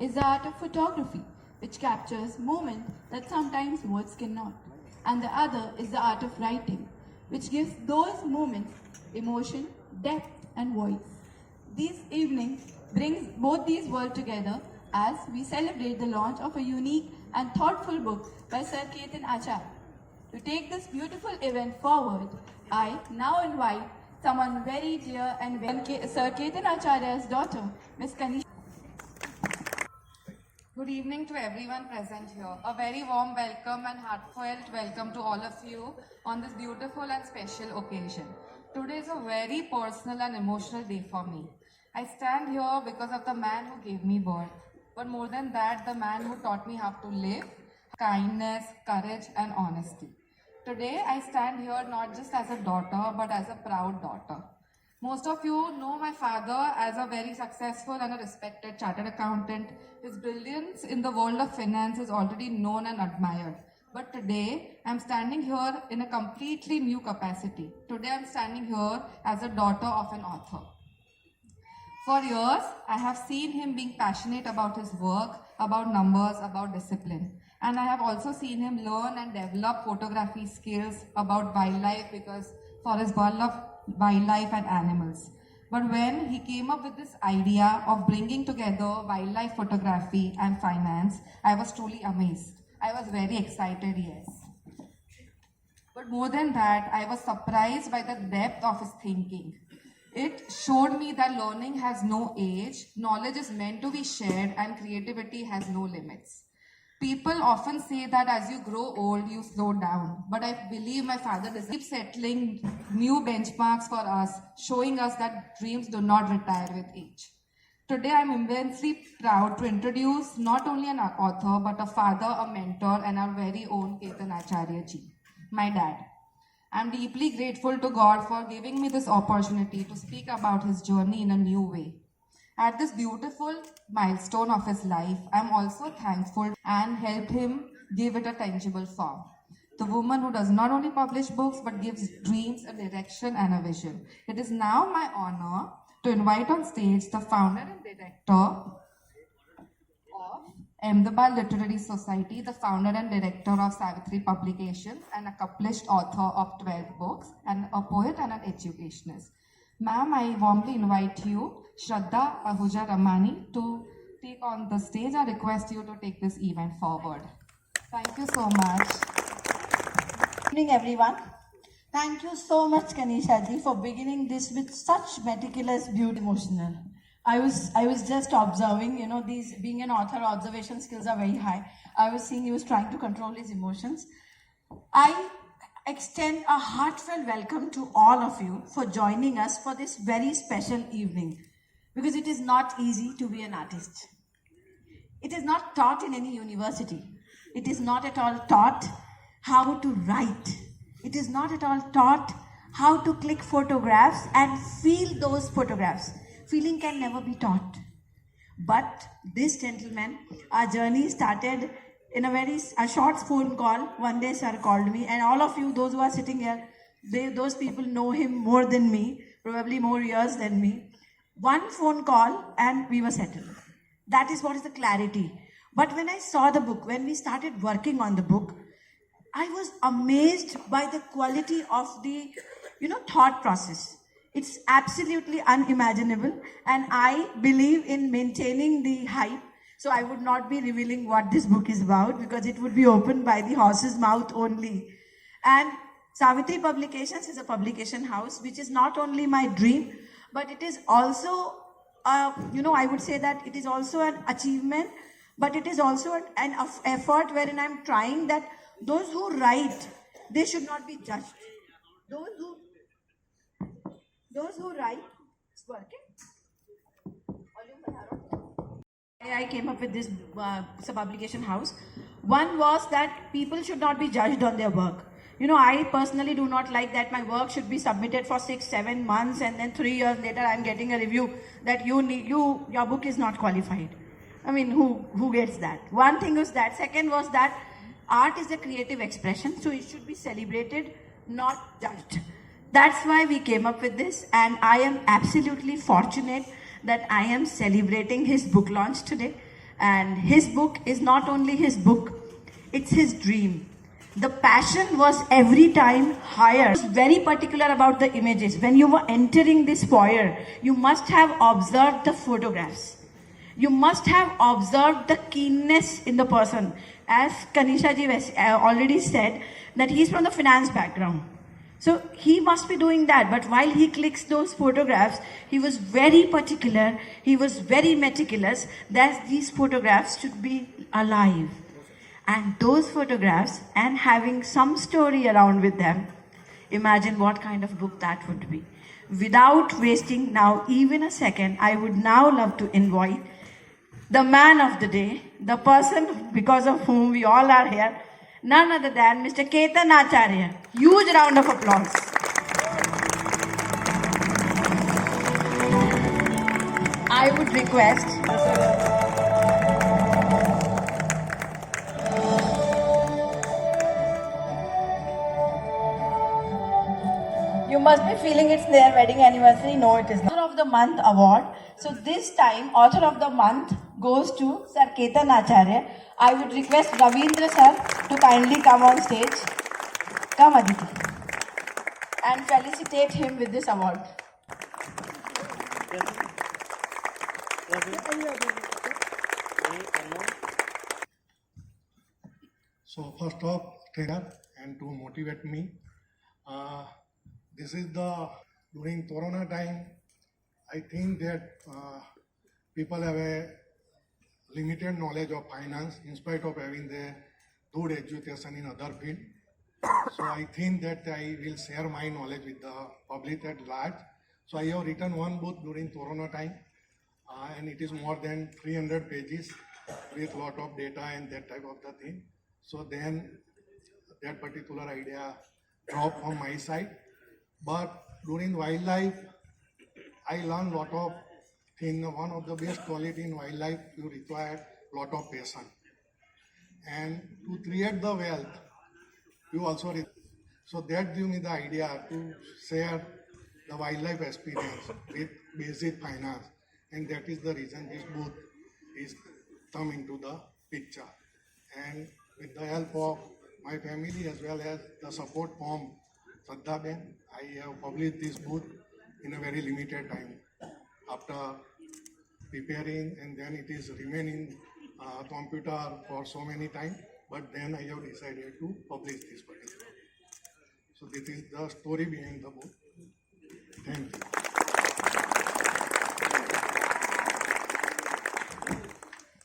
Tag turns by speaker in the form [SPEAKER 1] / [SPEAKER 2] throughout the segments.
[SPEAKER 1] is the art of photography, which captures moments that sometimes words cannot. And the other is the art of writing, which gives those moments emotion, depth, and voice. This evening brings both these worlds together as we celebrate the launch of a unique and thoughtful book by Sr Ketan Acharya. To take this beautiful event forward, I now invite someone very dear and Sr Ketan Acharya's daughter, Ms. Kanisha.
[SPEAKER 2] Good evening to everyone present here. A very warm welcome and heartfelt welcome to all of you on this beautiful and special occasion. Today is a very personal and emotional day for me. I stand here because of the man who gave me birth, but more than that, the man who taught me how to live, kindness, courage, and honesty. Today, I stand here not just as a daughter, but as a proud daughter. Most of you know my father as a very successful and a respected chartered accountant. His brilliance in the world of finance is already known and admired. But today, I'm standing here in a completely new capacity. Today, I'm standing here as a daughter of an author. For years, I have seen him being passionate about his work, about numbers, about discipline. And I have also seen him learn and develop photography skills about wildlife because for his love of wildlife and animals. But when he came up with this idea of bringing together wildlife photography and finance, I was truly amazed. I was very excited, yes. But more than that, I was surprised by the depth of his thinking. It showed me that learning has no age, knowledge is meant to be shared, and creativity has no limits. People often say that as you grow old, you slow down. But I believe my father does keep settling new benchmarks for us, showing us that dreams do not retire with age. Today, I'm immensely proud to introduce not only an author, but a father, a mentor, and our very own Ketan Acharya ji, my dad. I'm deeply grateful to God for giving me this opportunity to speak about his journey in a new way. At this beautiful milestone of his life, I'm also thankful and helped him give it a tangible form. The woman who does not only publish books but gives dreams a direction and a vision. It is now my honor to invite on stage the founder and director of Ahmedabad Literary Society, the founder and director of Savitri Publications, an accomplished author of 12 books, and a poet and an educationist. Ma'am, I warmly invite you, Shraddha Ahuja Ramani, to take on the stage. I request you to take this event forward. Thank you so much.
[SPEAKER 3] Good evening, everyone. Thank you so much, Kanisha ji, for beginning this with such meticulous beauty. Emotional. I was just observing, these being an author, observation skills are very high. I was seeing he was trying to control his emotions. I extend a heartfelt welcome to all of you for joining us for this very special evening, because it is not easy to be an artist. It is not taught in any university. It is not at all taught how to write. It is not at all taught how to click photographs and feel those photographs. Feeling can never be taught. But this gentleman, our journey started in a short phone call. One day sir called me, and all of you, those who are sitting here, those people know him more than me, probably more years than me. One phone call and we were settled. That is what is the clarity. But when I saw the book, when we started working on the book, I was amazed by the quality of the, thought process. It's absolutely unimaginable, and I believe in maintaining the hype. So I would not be revealing what this book is about, because it would be opened by the horse's mouth only. And Savitri Publications is a publication house, which is not only my dream, but it is also, I would say that it is also an achievement, but it is also an effort wherein I'm trying that those who write, they should not be judged. Those who write, it's working. I came up with this publication house. One was that people should not be judged on their work. I personally do not like that my work should be submitted for 6-7 months and then 3 years later I'm getting a review that your book is not qualified. I mean, who gets that? One thing was that. Second was that art is a creative expression, so it should be celebrated, not judged. That's why we came up with this, and I am absolutely fortunate that I am celebrating his book launch today. And his book is not only his book, it's his dream. The passion was every time higher. He was very particular about the images. When you were entering this foyer, you must have observed the photographs. You must have observed the keenness in the person. As Kanisha ji already said, that he's from the finance background. So he must be doing that. But while he clicks those photographs, he was very particular. He was very meticulous that these photographs should be alive. And those photographs and having some story around with them, imagine what kind of book that would be. Without wasting now even a second, I would now love to invite the man of the day, the person because of whom we all are here, none other than Mr. Ketan Acharya. Huge round of applause. I would request you must be feeling it's their wedding anniversary. No, it is not. Author of the Month award. So this time, Author of the Month goes to Sir Ketan Acharya. I would request Ravindra sir to kindly come on stage. Come, Aditi. And felicitate him with this award.
[SPEAKER 4] So first off, trainer and to motivate me, this is during Corona time, I think that people have a limited knowledge of finance in spite of having the good education in other field. So I think that I will share my knowledge with the public at large. So I have written one book during Corona time and it is more than 300 pages with lot of data and that type of the thing. So then that particular idea dropped from my side. But during wildlife, I learned lot of things. One of the best quality in wildlife, you require lot of patience. And to create the wealth, you also so that gave me the idea to share the wildlife experience with basic finance, and that is the reason this book is come into the picture. And with the help of my family as well as the support from Sadha Ben, I have published this book in a very limited time. After preparing, and then it is remaining computer for so many time, but then I have decided to publish this particular. So this is the story behind the book. Thank you.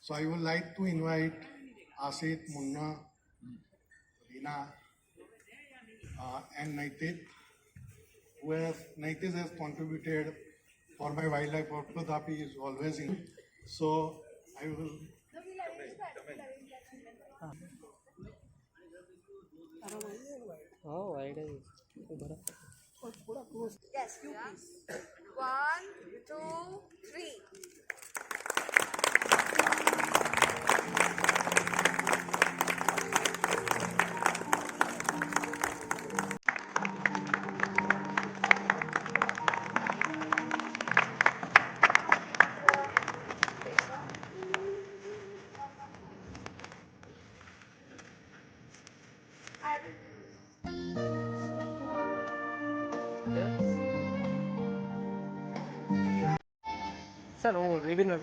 [SPEAKER 4] So I would like to invite Asit, Munna, Rina, and Naitik, Naitik has contributed for my wildlife photography is always in. So I will.
[SPEAKER 5] Oh, I did.
[SPEAKER 2] Yes, you please. 1, 2, 3.
[SPEAKER 5] Sir, oh, ribbon.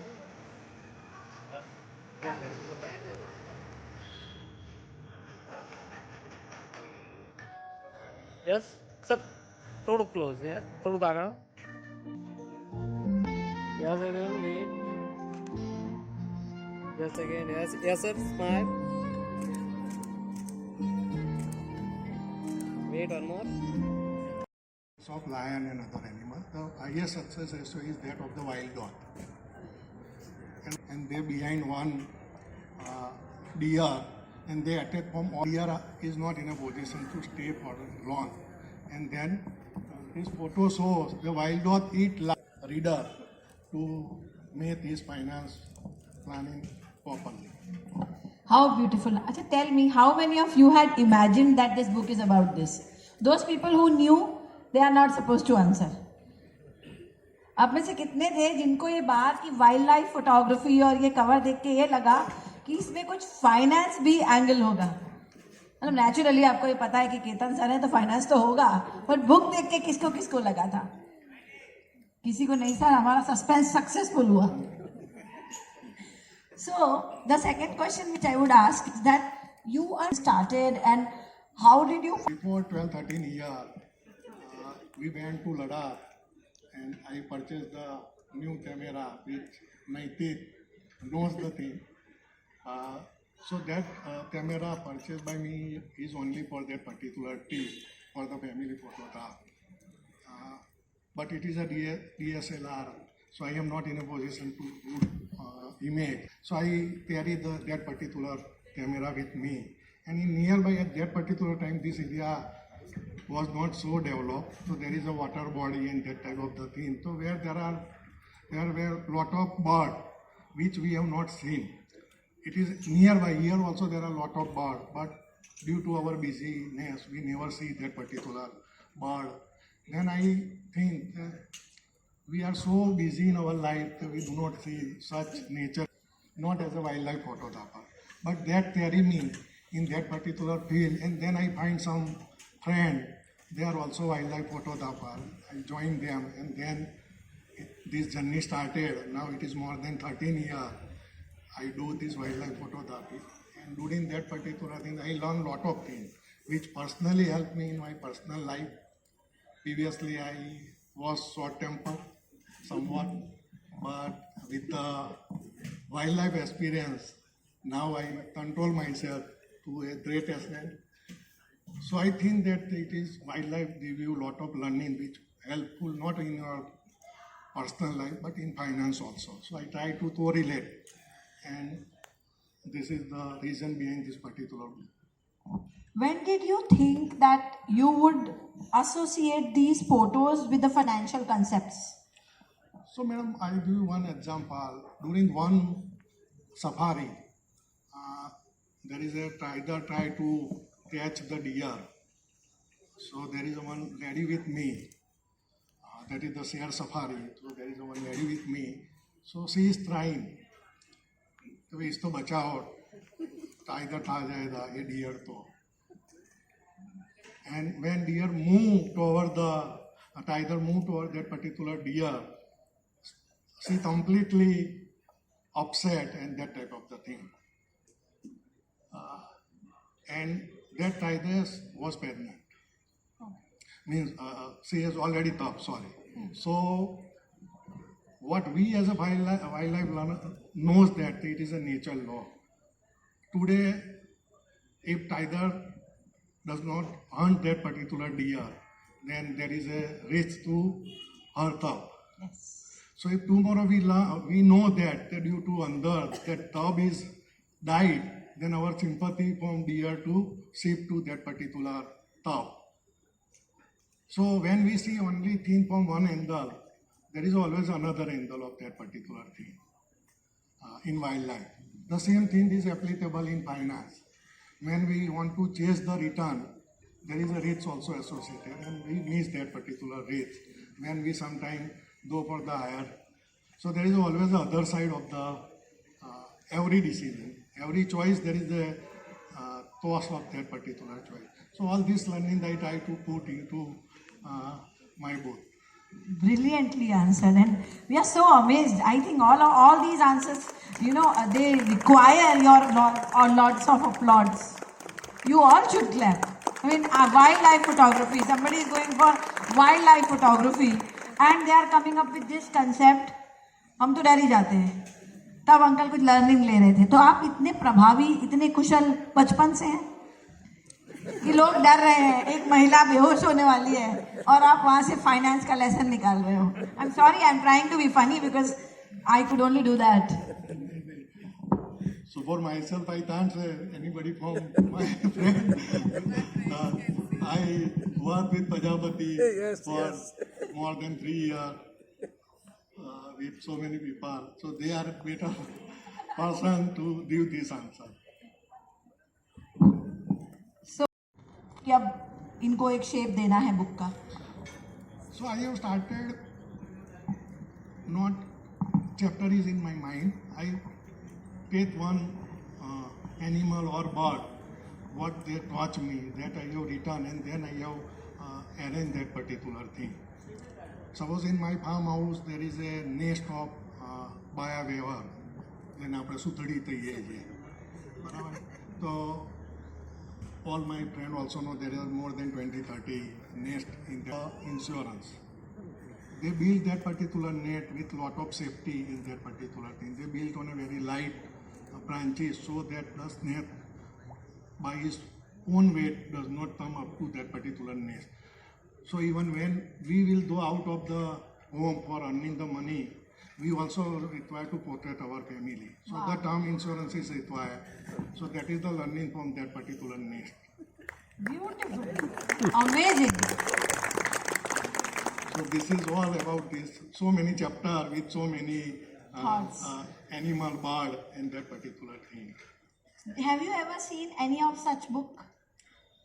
[SPEAKER 5] Yes, sir. થોડું close, yeah. થોડું આગળ. Yes, again, wait. Yes, again, yes, yes, sir. Smile. Wait, one more.
[SPEAKER 4] Of lion and other animals, the highest success ratio is that of the wild dog. And they behind one deer, and they attack from all. Deer is not in a position to stay for long. And then this photo shows the wild dog eat reader to make his finance planning properly.
[SPEAKER 3] How beautiful. Acha, tell me, how many of you had imagined that this book is about this? Those people who knew, they are not supposed to answer. आप में से कितने थे जिनको ये बात की wild life photography और ये कवर देख के ये लगा कि इसमें कुछ फाइनेंस भी एंगल होगा? मतलब नेचुरली आपको ये पता है कि केतन सर है तो फाइनेंस तो होगा, पर बुक देख के किसको किसको लगा था? किसी को नहीं सर, हमारा सस्पेंस सक्सेसफुल हुआ. So the second question which I would ask is that you are started and how did you?
[SPEAKER 4] Before 12-13 years, we went to Ladakh and I purchased the new camera which my teeth knows the thing. So that camera purchased by me is only for that particular teeth for the family photograph. But it is a DSLR, so I am not in a position to do image. So I carry that particular camera with me. And in nearby at that particular time, this area was not so developed. So there is a water body and that type of the thing. So where there were lot of birds which we have not seen. It is nearby here also there are lot of birds, but due to our busyness, we never see that particular bird. Then I think we are so busy in our life that we do not see such nature, not as a wildlife photographer. But that carry me in that particular field, and then I find some friend, they are also wildlife photographer. I joined them, and then this journey started. Now it is more than 13 years. I do this wildlife photography, and during that particular thing, I learned lot of things, which personally helped me in my personal life. Previously, I was short-tempered somewhat, but with the wildlife experience, now I control myself to a great extent. So I think that it is wildlife give you a lot of learning which helpful not in your personal life but in finance also. So I try to correlate, and this is the reason behind this particular book.
[SPEAKER 3] When did you think that you would associate these photos with the financial concepts?
[SPEAKER 4] So madam, I'll give you one example. During one safari, there is a tiger try to catch the deer. So there is one lady with me. That is the Sr Safari. So there is one lady with me. So she is trying. तो इसको बचाओ, tiger खा जाएगा ये dear तो. And when deer moved toward the tiger moved toward that particular deer, she completely upset and that type of the thing. And that tiger was pregnant. Means she is already tough, sorry. So what we as a wildlife learner knows that it is a nature law. Today, if tiger does not hunt that particular deer, then there is a risk to her cub.
[SPEAKER 3] Yes.
[SPEAKER 4] So if tomorrow we know that due to under that cub is died, then our sympathy from deer to shift to that particular cub. So when we see only thing from one angle, there is always another angle of that particular thing in wildlife. The same thing is applicable in finance. When we want to chase the return, there is a risk also associated, and we miss that particular risk when we sometimes go for the higher. So there is always the other side of the every decision, every choice. There is the cost of that particular choice. So all this learning I try to put into my book.
[SPEAKER 3] Brilliantly answered, and we are so amazed. I think all these answers, they require your lots of applause. You all should clap. I mean, wildlife photography. Somebody is going for wildlife photography, and they are coming up with this concept. हम तो डर ही जाते हैं. तब uncle कुछ learning ले रहे थे. तो आप इतने प्रभावी, इतने कुशल बचपन से हैं कि लोग डर रहे हैं, एक महिला बेहोश होने वाली है और आप वहाँ से फाइनेंस का लेसन निकाल रहे हो. I am sorry, I am trying to be funny because I could only do that.
[SPEAKER 4] So for myself, I can't say anybody from my friend. I work with Prajapati for more than 3 years with so many people. So they are a better person to give this answer.
[SPEAKER 3] कि अब इनको एक shape देना है book का.
[SPEAKER 4] So I have started not chapter is in my mind. I take one animal or bird, what they touch me, that I have written, and then I have arranged that particular thing. Suppose in my farmhouse there is a nest of બાયાવેવર જેને આપણે સુથડી કહીએ છીએ બરાબર તો all my friends also know there are more than 20-30 nests in the insurance. They build that particular net with lot of safety in that particular thing. They build on a very light branches so that the snake by his own weight does not come up to that particular nest. So even when we will go out of the home for earning the money, we also require to protect our family. So the term insurance is required. So that is the learning from that particular nest.
[SPEAKER 3] Beautiful. Amazing.
[SPEAKER 4] So this is all about this. So many chapters with so many animal, bird and that particular thing.
[SPEAKER 3] Have you ever seen any of such book?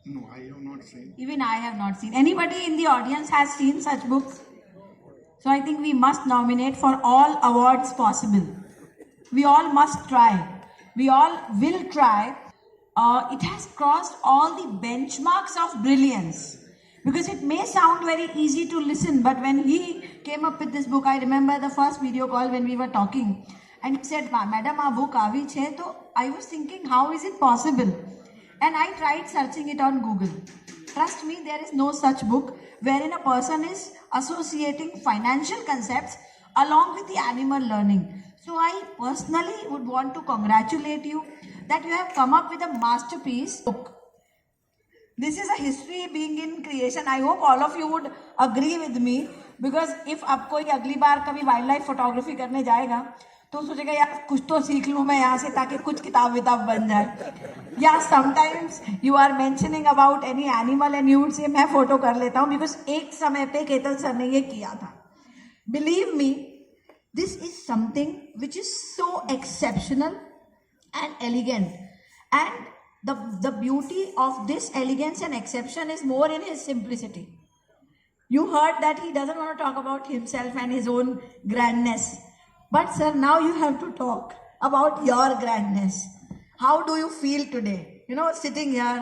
[SPEAKER 4] No, I have not seen.
[SPEAKER 3] Even I have not seen. Anybody in the audience has seen such books? So I think we must nominate for all awards possible. We all must try. We all will try. It has crossed all the benchmarks of brilliance. Because it may sound very easy to listen, but when he came up with this book, I remember the first video call when we were talking, and he said, "Madam, our book avi chhe." So I was thinking, how is it possible? And I tried searching it on Google. Trust me, there is no such book wherein a person is associating financial concepts along with the animal learning. So I personally would want to congratulate you that you have come up with a masterpiece book. This is a history being in creation. I hope all of you would agree with me, because if अब कोई अगली बार कभी wild life photography करने जाएगा तो सोचेगा यार कुछ तो सीख लूँ मैं यहाँ से ताकि कुछ किताब बन जाए. या sometimes you are mentioning about any animal and you would say मैं फोटो कर लेता हूँ because एक समय पे केतन सर ने ये किया था. Believe me, this is something which is so exceptional and elegant, and the beauty of this elegance and exception is more in his simplicity. You heard that he doesn't want to talk about himself and his own grandness. But sir, now you have to talk about your grandness. How do you feel today? You know, sitting here